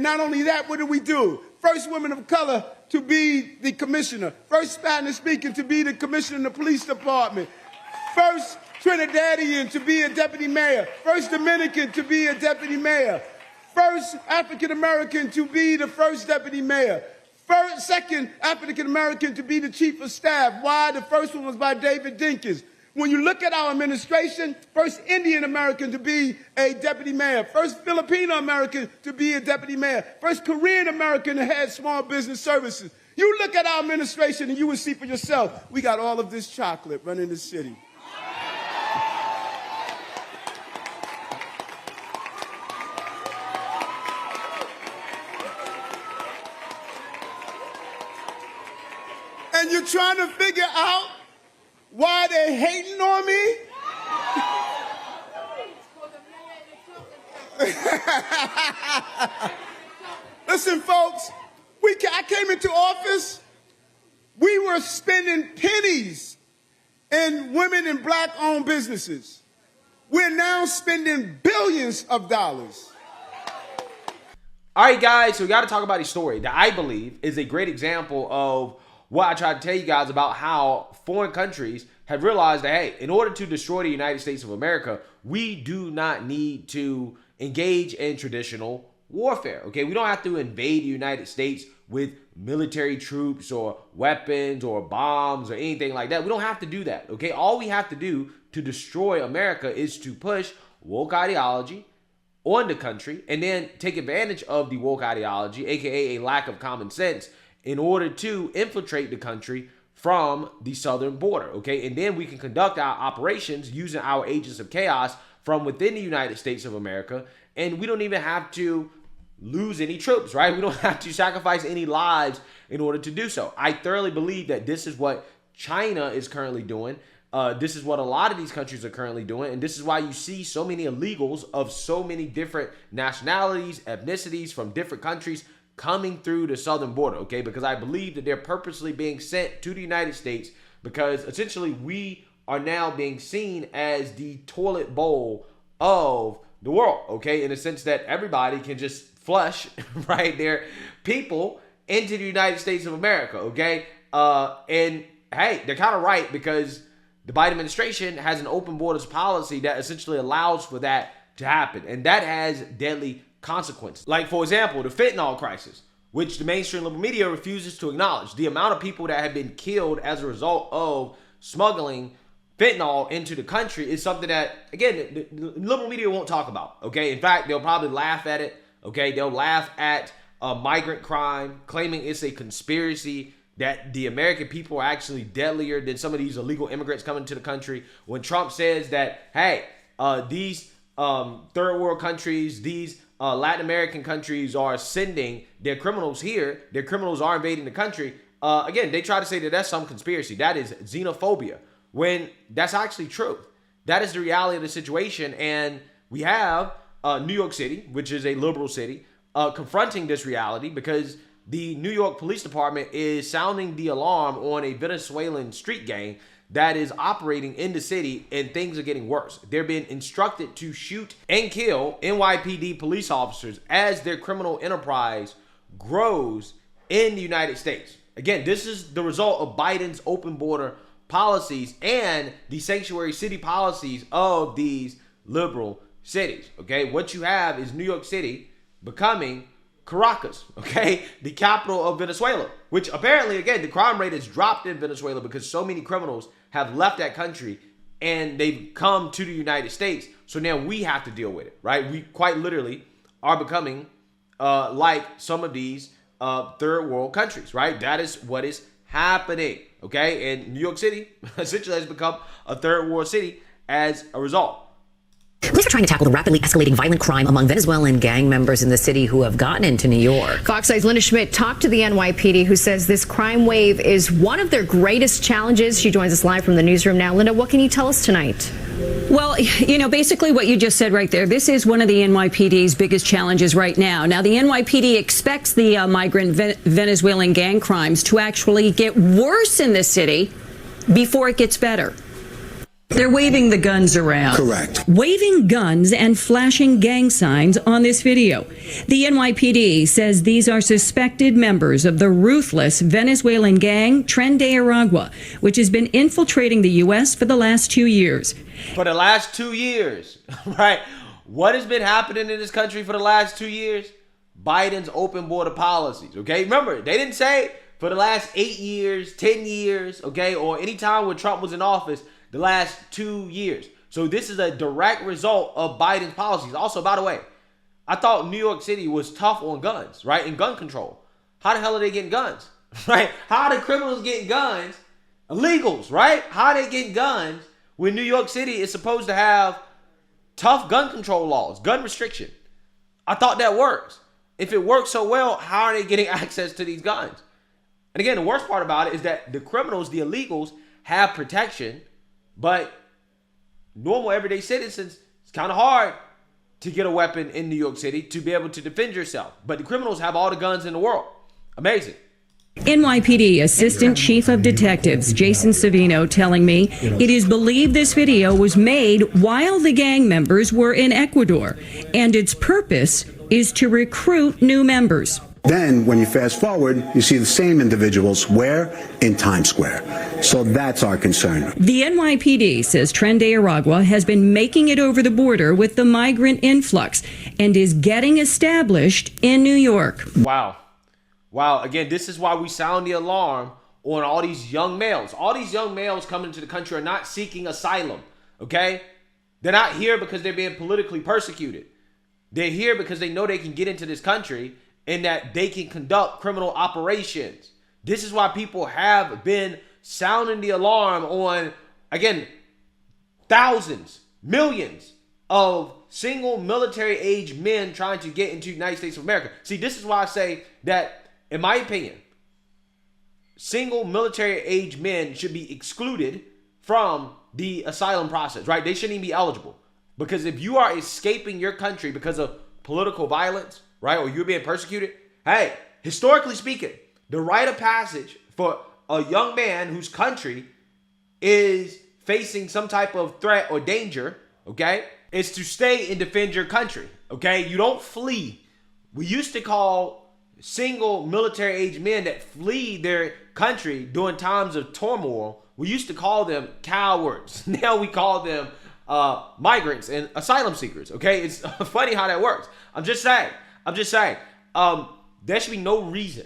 not only that, what do? First woman of color to be the commissioner. First Spanish speaking to be the commissioner in the police department. First Trinidadian to be a deputy mayor. First Dominican to be a deputy mayor. First African American to be the first deputy mayor. Second African American to be the chief of staff. Why? The first one was by David Dinkins. When you look at our administration, first Indian American to be a deputy mayor, first Filipino American to be a deputy mayor, first Korean American to head small business services. You look at our administration and you will see for yourself, we got all of this chocolate running the city. And you're trying to figure out why they hating on me? Listen, folks, I came into office, we were spending pennies in women and black-owned businesses. We're now spending billions of dollars. All right, guys, so we got to talk about a story that I believe is a great example of what I tried to tell you guys about how foreign countries have realized that, hey, in order to destroy the United States of America, we do not need to engage in traditional warfare, okay? We don't have to invade the United States with military troops or weapons or bombs or anything like that. We don't have to do that, okay? All we have to do to destroy America is to push woke ideology on the country and then take advantage of the woke ideology, aka a lack of common sense, in order to infiltrate the country from the southern border, okay? And then we can conduct our operations using our agents of chaos from within the United States of America, and we don't even have to lose any troops, right? We don't have to sacrifice any lives in order to do so. I thoroughly believe that this is what China is currently doing. This is what a lot of these countries are currently doing, and this is why you see so many illegals of so many different nationalities, ethnicities from different countries coming through the southern border, okay? Because I believe that they're purposely being sent to the United States because essentially we are now being seen as the toilet bowl of the world, okay? In the sense that everybody can just flush, right, their people into the United States of America, okay? And hey, they're kind of right because the Biden administration has an open borders policy that essentially allows for that to happen. And that has deadly consequences. Like, for example, the fentanyl crisis, which the mainstream liberal media refuses to acknowledge. The amount of people that have been killed as a result of smuggling fentanyl into the country is something that, again, the liberal media won't talk about, okay? In fact, they'll probably laugh at it, okay? They'll laugh at migrant crime, claiming it's a conspiracy, that the American people are actually deadlier than some of these illegal immigrants coming to the country. When Trump says that, hey, these third world countries, these Latin American countries are sending their criminals here, their criminals are invading the country. Again, they try to say that that's some conspiracy. That is xenophobia, when that's actually truth. That is the reality of the situation. And we have New York City, which is a liberal city, confronting this reality because the New York Police Department is sounding the alarm on a Venezuelan street gang that is operating in the city, and things are getting worse. They're being instructed to shoot and kill NYPD police officers as their criminal enterprise grows in the United States. Again, this is the result of Biden's open border policies and the sanctuary city policies of these liberal cities, okay? What you have is New York City becoming Caracas, okay, the capital of Venezuela, which apparently, again, the crime rate has dropped in Venezuela because so many criminals have left that country and they've come to the United States. So now we have to deal with it, right? We quite literally are becoming like some of these third world countries, right? That is what is happening, okay? And New York City essentially has become a third world city as a result. Police are trying to tackle the rapidly escalating violent crime among Venezuelan gang members in the city who have gotten into New York. Fox 8's Linda Schmidt talked to the NYPD, who says this crime wave is one of their greatest challenges. She joins us live from the newsroom now. Linda, what can you tell us tonight? Well, you know, basically what you just said right there, this is one of the NYPD's biggest challenges right now. Now, the NYPD expects the migrant Venezuelan gang crimes to actually get worse in the city before it gets better. They're waving the guns around. Correct. Waving guns and flashing gang signs on this video. The NYPD says these are suspected members of the ruthless Venezuelan gang Tren de Aragua, which has been infiltrating the U.S. for the last 2 years. For the last 2 years, right? What has been happening in this country for the last 2 years? Biden's open border policies, okay? Remember, they didn't say for the last 8 years, 10 years, okay, or any time when Trump was in office, the last 2 years. So this is a direct result of Biden's policies. Also, by the way, I thought New York City was tough on guns, right? And gun control. How the hell are they getting guns, right? How are the criminals getting guns? Illegals, right? How are they getting guns when New York City is supposed to have tough gun control laws, gun restriction? I thought that works. If it works so well, how are they getting access to these guns? And again, the worst part about it is that the criminals, the illegals, have protection, but normal everyday citizens, it's kind of hard to get a weapon in New York City to be able to defend yourself. But the criminals have all the guns in the world. Amazing. NYPD Assistant Chief of Detectives Jason Savino telling me it is believed this video was made while the gang members were in Ecuador, and its purpose is to recruit new members. Then, when you fast forward, you see the same individuals where? In Times Square. So that's our concern. The NYPD says Tren de Aragua has been making it over the border with the migrant influx and is getting established in New York. Wow. Wow. Again, this is why we sound the alarm on all these young males. All these young males coming into the country are not seeking asylum, okay? They're not here because they're being politically persecuted. They're here because they know they can get into this country and that they can conduct criminal operations. This is why people have been sounding the alarm on, again, thousands, millions of single military age men trying to get into the United States of America. See, this is why I say that, in my opinion, single military age men should be excluded from the asylum process, right? They shouldn't even be eligible. Because if you are escaping your country because of political violence, right, or you're being persecuted, hey, historically speaking, the rite of passage for a young man whose country is facing some type of threat or danger, okay, is to stay and defend your country, okay? You don't flee. We used to call single military age men that flee their country during times of turmoil, we used to call them cowards. Now we call them migrants and asylum seekers, okay? It's funny how that works. I'm just saying, there should be no reason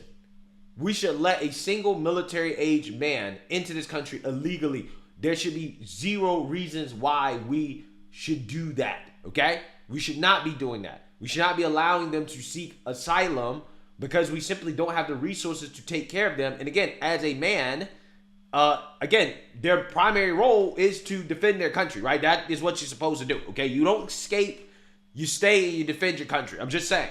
we should let a single military age man into this country illegally. There should be zero reasons why we should do that, okay? We should not be doing that. We should not be allowing them to seek asylum because we simply don't have the resources to take care of them. And again, as a man, again, their primary role is to defend their country, right? That is what you're supposed to do, okay? You don't escape, you stay and you defend your country. I'm just saying.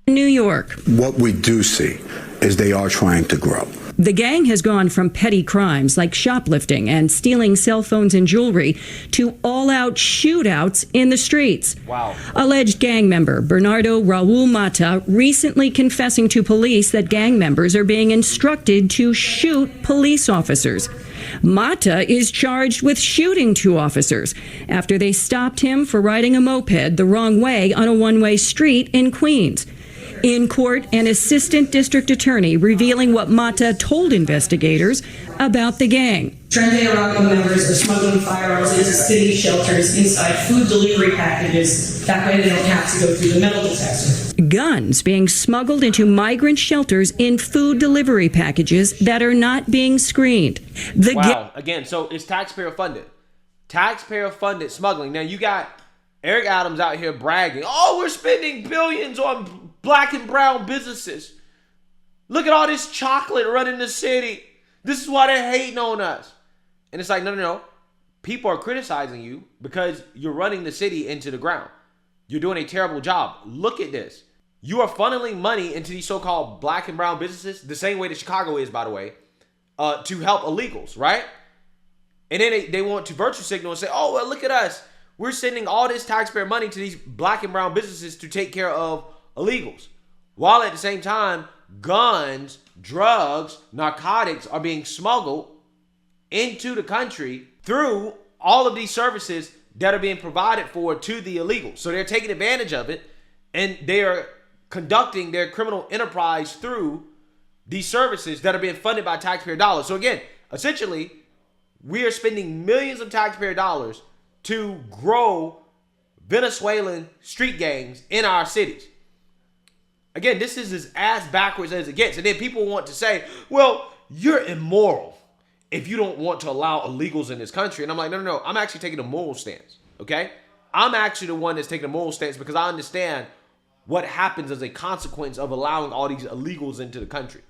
New York. What we do see is they are trying to grow. The gang has gone from petty crimes like shoplifting and stealing cell phones and jewelry to all-out shootouts in the streets. Wow. Alleged gang member Bernardo Raul Mata recently confessing to police that gang members are being instructed to shoot police officers. Mata is charged with shooting 2 officers after they stopped him for riding a moped the wrong way on a one-way street in Queens. In court, an assistant district attorney revealing what Mata told investigators about the gang. Tren de Aragua members are smuggling firearms into city shelters inside food delivery packages. That way they don't have to go through the metal detector. Guns being smuggled into migrant shelters in food delivery packages that are not being screened. Wow. Again, so it's taxpayer funded. Taxpayer funded smuggling. Now you got Eric Adams out here bragging, oh, we're spending billions on black and brown businesses. Look at all this chocolate running the city. This is why they're hating on us. And it's like, no. People are criticizing you because you're running the city into the ground. You're doing a terrible job. Look at this. You are funneling money into these so-called black and brown businesses, the same way that Chicago is, by the way, to help illegals, right? And then they want to virtue signal and say, oh, well, look at us. We're sending all this taxpayer money to these black and brown businesses to take care of illegals. While at the same time, guns, drugs, narcotics are being smuggled into the country through all of these services that are being provided for to the illegals. So they're taking advantage of it, and they are conducting their criminal enterprise through these services that are being funded by taxpayer dollars. So again, essentially, we are spending millions of taxpayer dollars to grow Venezuelan street gangs in our cities. Again, this is as ass backwards as it gets. And then people want to say, well, you're immoral if you don't want to allow illegals in this country. And I'm like, no. I'm actually taking a moral stance, okay? I'm actually the one that's taking a moral stance because I understand what happens as a consequence of allowing all these illegals into the country.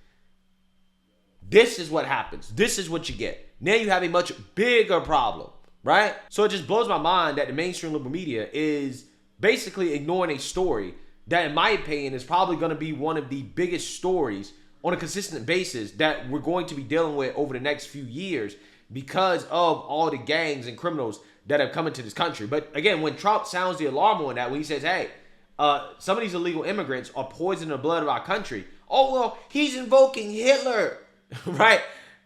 This is what happens. This is what you get. Now you have a much bigger problem, right? So it just blows my mind that the mainstream liberal media is basically ignoring a story that, in my opinion, is probably going to be one of the biggest stories on a consistent basis that we're going to be dealing with over the next few years because of all the gangs and criminals that have come into this country. But again, when Trump sounds the alarm on that, when he says, hey, some of these illegal immigrants are poisoning the blood of our country. Oh, well, he's invoking Hitler, right?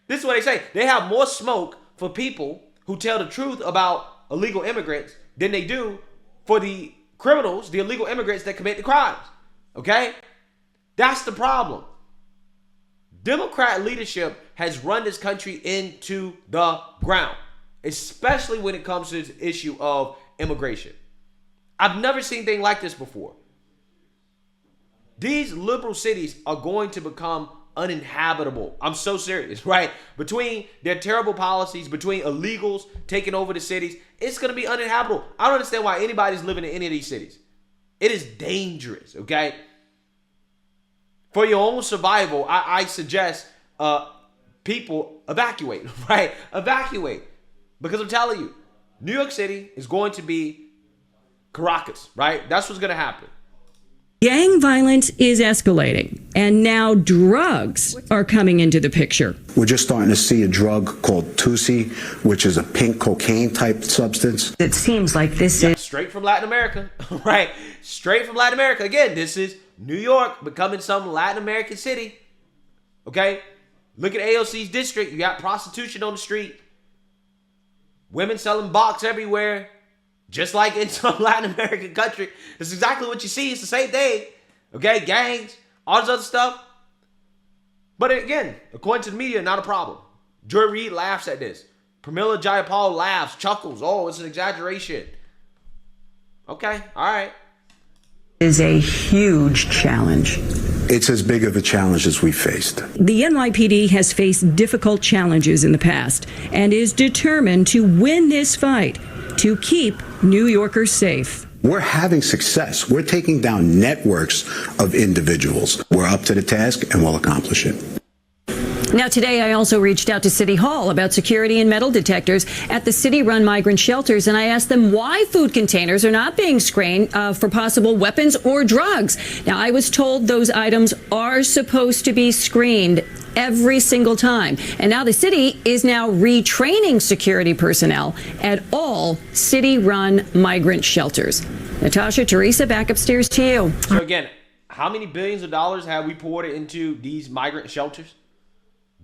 This is what they say. They have more smoke for people who tell the truth about illegal immigrants than they do for the criminals, the illegal immigrants that commit the crimes, okay? That's the problem. Democrat leadership has run this country into the ground, especially when it comes to this issue of immigration. I've never seen anything like this before. These liberal cities are going to become uninhabitable. I'm so serious, right? Between their terrible policies, between illegals taking over the cities, it's going to be uninhabitable. I don't understand why anybody's living in any of these cities. It is dangerous, okay? For your own survival, I suggest people evacuate, right? Evacuate. Because I'm telling you, New York City is going to be Caracas, right? That's what's going to happen. Gang violence is escalating, and now drugs are coming into the picture. We're just starting to see a drug called Tusi, which is a pink cocaine type substance. It seems like this is Straight from Latin America, right? Straight from Latin America. Again, this is New York becoming some Latin American city, okay? Look at AOC's district. You got prostitution on the street. Women selling box everywhere. Just like in some Latin American country. That's exactly what you see. It's the same thing. Okay, gangs, all this other stuff. But again, according to the media, not a problem. Joy Reid laughs at this. Pramila Jayapal laughs, chuckles. Oh, it's an exaggeration. Okay, all right. is a huge challenge. It's as big of a challenge as we faced. The NYPD has faced difficult challenges in the past and is determined to win this fight to keep New Yorkers safe. We're having success. We're taking down networks of individuals. We're up to the task and we'll accomplish it. Now, today, I also reached out to City Hall about security and metal detectors at the city-run migrant shelters, and I asked them why food containers are not being screened for possible weapons or drugs. Now, I was told those items are supposed to be screened every single time. And now the city is now retraining security personnel at all city-run migrant shelters. Natasha, Teresa, back upstairs to you. So again, how many billions of dollars have we poured into these migrant shelters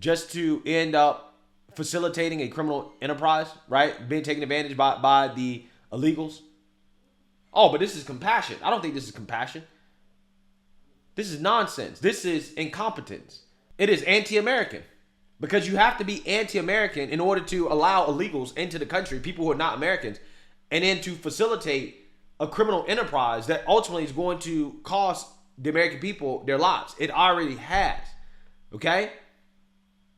just to end up facilitating a criminal enterprise, right? Being taken advantage by the illegals. Oh, but this is compassion. I don't think this is compassion. This is nonsense. This is incompetence. It is anti-American, because you have to be anti-American in order to allow illegals into the country, people who are not Americans, and then to facilitate a criminal enterprise that ultimately is going to cost the American people their lives. It already has, okay?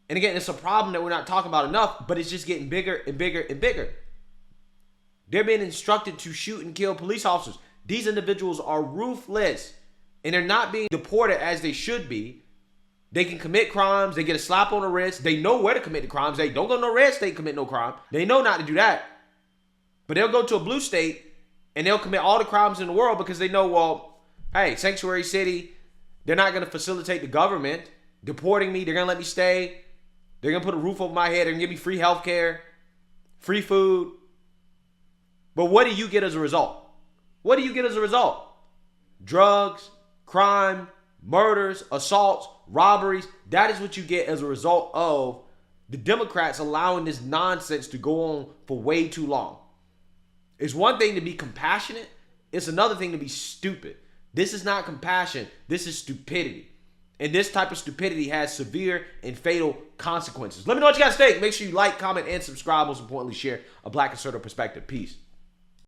And again, it's a problem that we're not talking about enough, but it's just getting bigger and bigger and bigger. They're being instructed to shoot and kill police officers. These individuals are ruthless, and they're not being deported as they should be. They can commit crimes. They get a slap on the wrist. They know where to commit the crimes. They don't go to no red state, commit no crime. They know not to do that. But they'll go to a blue state and they'll commit all the crimes in the world because they know, well, hey, sanctuary city, they're not going to facilitate the government deporting me. They're going to let me stay. They're going to put a roof over my head. They're going to give me free health care, free food. But what do you get as a result? What do you get as a result? Drugs, crime, murders, assaults, robberies. That is what you get as a result of the Democrats allowing this nonsense to go on for way too long. It's one thing to be compassionate. It's another thing to be stupid. This is not compassion. This is stupidity. And this type of stupidity has severe and fatal consequences. Let me know what you guys think. Make sure you like, comment, and subscribe. Most importantly, share a Black conservative perspective. Peace.